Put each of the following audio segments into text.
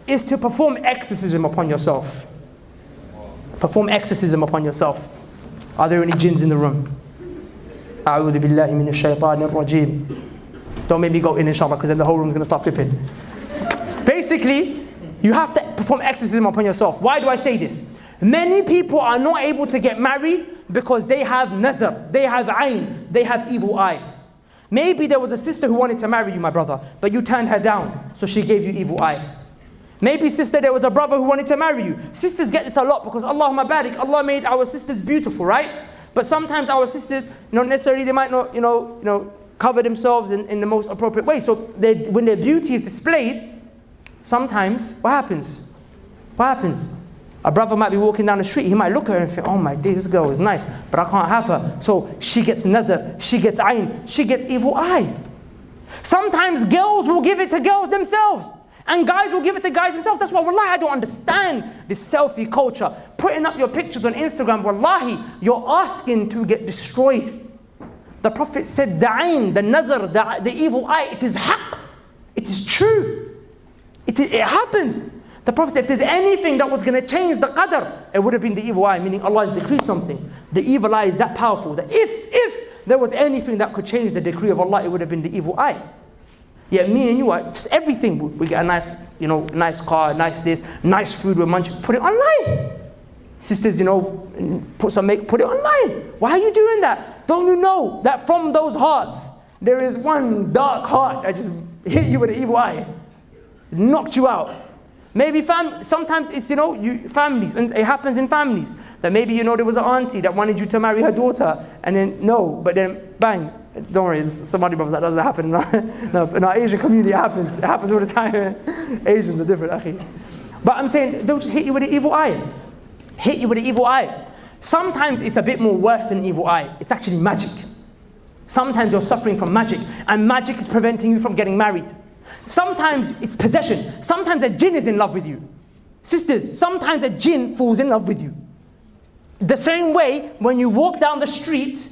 is to perform exorcism upon yourself. Perform exorcism upon yourself. Are there any jinns in the room? A'udhu billahi minash shaitanir rajeem. Don't make me go in, inshallah, because then the whole room's going to start flipping. Basically, you have to perform exorcism upon yourself. Why do I say this? Many people are not able to get married because they have nazar, they have ayn, they have evil eye. Maybe there was a sister who wanted to marry you, my brother, but you turned her down, so she gave you evil eye. Maybe sister, there was a brother who wanted to marry you. Sisters get this a lot because Allahumma barik, Allah made our sisters beautiful, right? But sometimes our sisters, not necessarily, they might not, cover themselves in the most appropriate way. So when their beauty is displayed, sometimes, what happens? What happens? A brother might be walking down the street, he might look at her and think, oh my days, this girl is nice, but I can't have her. So she gets nazar, she gets ayn, she gets evil eye. Sometimes girls will give it to girls themselves, and guys will give it to guys themselves. That's why, wallahi, I don't understand this selfie culture. Putting up your pictures on Instagram, wallahi, you're asking to get destroyed. The Prophet said, the ayn, the nazar, the evil eye, it is haqq. It is true. It happens. The Prophet said, if there's anything that was going to change the qadr, it would have been the evil eye, meaning Allah has decreed something. The evil eye is that powerful that if there was anything that could change the decree of Allah, it would have been the evil eye. Yet me and you are just everything. We get a nice, nice car, nice this, nice food we're munching. Put it online. Sisters, put it online. Why are you doing that? Don't you know that from those hearts, there is one dark heart that just hit you with an evil eye, knocked you out. Maybe sometimes it's, families, and it happens in families, that maybe, there was an auntie that wanted you to marry her daughter, and then but then bang, don't worry, somebody brothers, that doesn't happen. In our Asian community, it happens all the time. Asians are different, akhi. But I'm saying, they'll just hit you with an evil eye. Hit you with an evil eye. Sometimes it's a bit more worse than evil eye. It's actually magic. Sometimes you're suffering from magic, and magic is preventing you from getting married. Sometimes it's possession. Sometimes a jinn is in love with you. Sisters, sometimes a jinn falls in love with you. The same way, when you walk down the street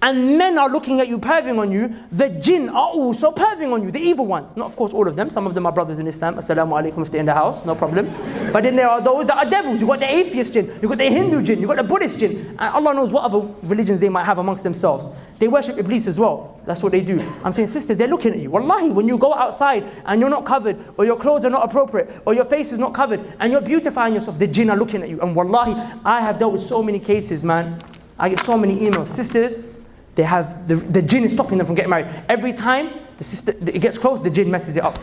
and men are looking at you, perving on you, the jinn are also perving on you, the evil ones. Not of course all of them, some of them are brothers in Islam, assalamu alaikum if they're in the house, no problem. But then there are those that are devils. You've got the atheist jinn, you've got the Hindu jinn, you've got the Buddhist jinn. And Allah knows what other religions they might have amongst themselves. They worship Iblis as well. That's what they do. I'm saying, sisters, they're looking at you. Wallahi, when you go outside and you're not covered, or your clothes are not appropriate, or your face is not covered, and you're beautifying yourself, the jinn are looking at you. And wallahi, I have dealt with so many cases, man. I get so many emails. Sisters, they have, the jinn is stopping them from getting married. Every time it gets close, the jinn messes it up.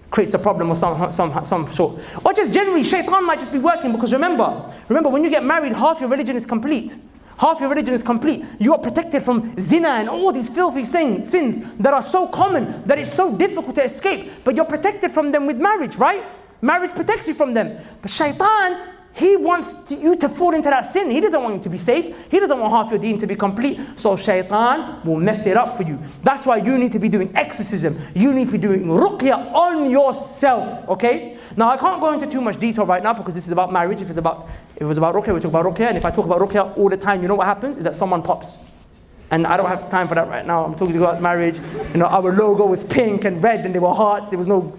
Creates a problem or some sort. Or just generally, shaitan might just be working, because remember, when you get married, half your religion is complete. Half your religion is complete. You are protected from zina and all these filthy sins that are so common that it's so difficult to escape. But you're protected from them with marriage, right? Marriage protects you from them. But shaitan, he wants you to fall into that sin. He doesn't want you to be safe. He doesn't want half your deen to be complete. So shaitan will mess it up for you. That's why you need to be doing exorcism. You need to be doing ruqya on yourself, okay? Now I can't go into too much detail right now because this is about marriage. If it was about ruqya, we talk about ruqya. And if I talk about ruqya all the time, you know what happens? Is that someone pops. And I don't have time for that right now. I'm talking about marriage. Our logo was pink and red and there were hearts. There was no,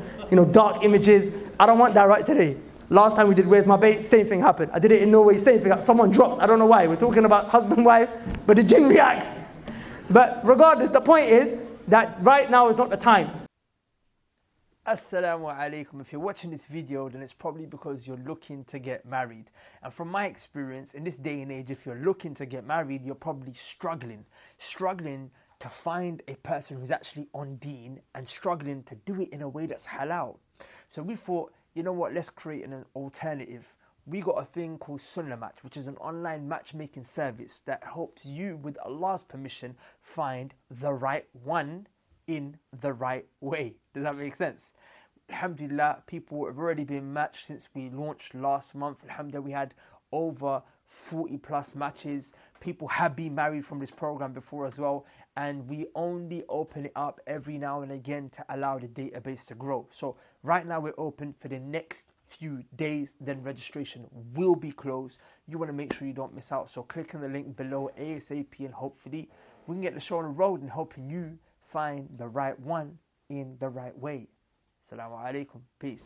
dark images. I don't want that right today. Last time we did Where's My Babe? Same thing happened. I did it in Norway, same thing. Someone drops, I don't know why. We're talking about husband, wife, but the jinn reacts. But regardless, the point is that right now is not the time. Assalamu alaikum. If you're watching this video, then it's probably because you're looking to get married. And from my experience, in this day and age, if you're looking to get married, you're probably struggling to find a person who's actually on deen and struggling to do it in a way that's halal. So we thought, you know what, let's create an alternative. We got a thing called Sunnah Match, which is an online matchmaking service that helps you, with Allah's permission, find the right one in the right way. Does that make sense? Alhamdulillah, people have already been matched since we launched last month. Alhamdulillah, we had over 40 plus matches. People have been married from this program before as well, and we only open it up every now and again to allow the database to grow. So right now we're open for the next few days, then registration will be closed. You want to make sure you don't miss out, so click on the link below ASAP, and hopefully we can get the show on the road and helping you find the right one in the right way. Assalamu alaikum. Peace.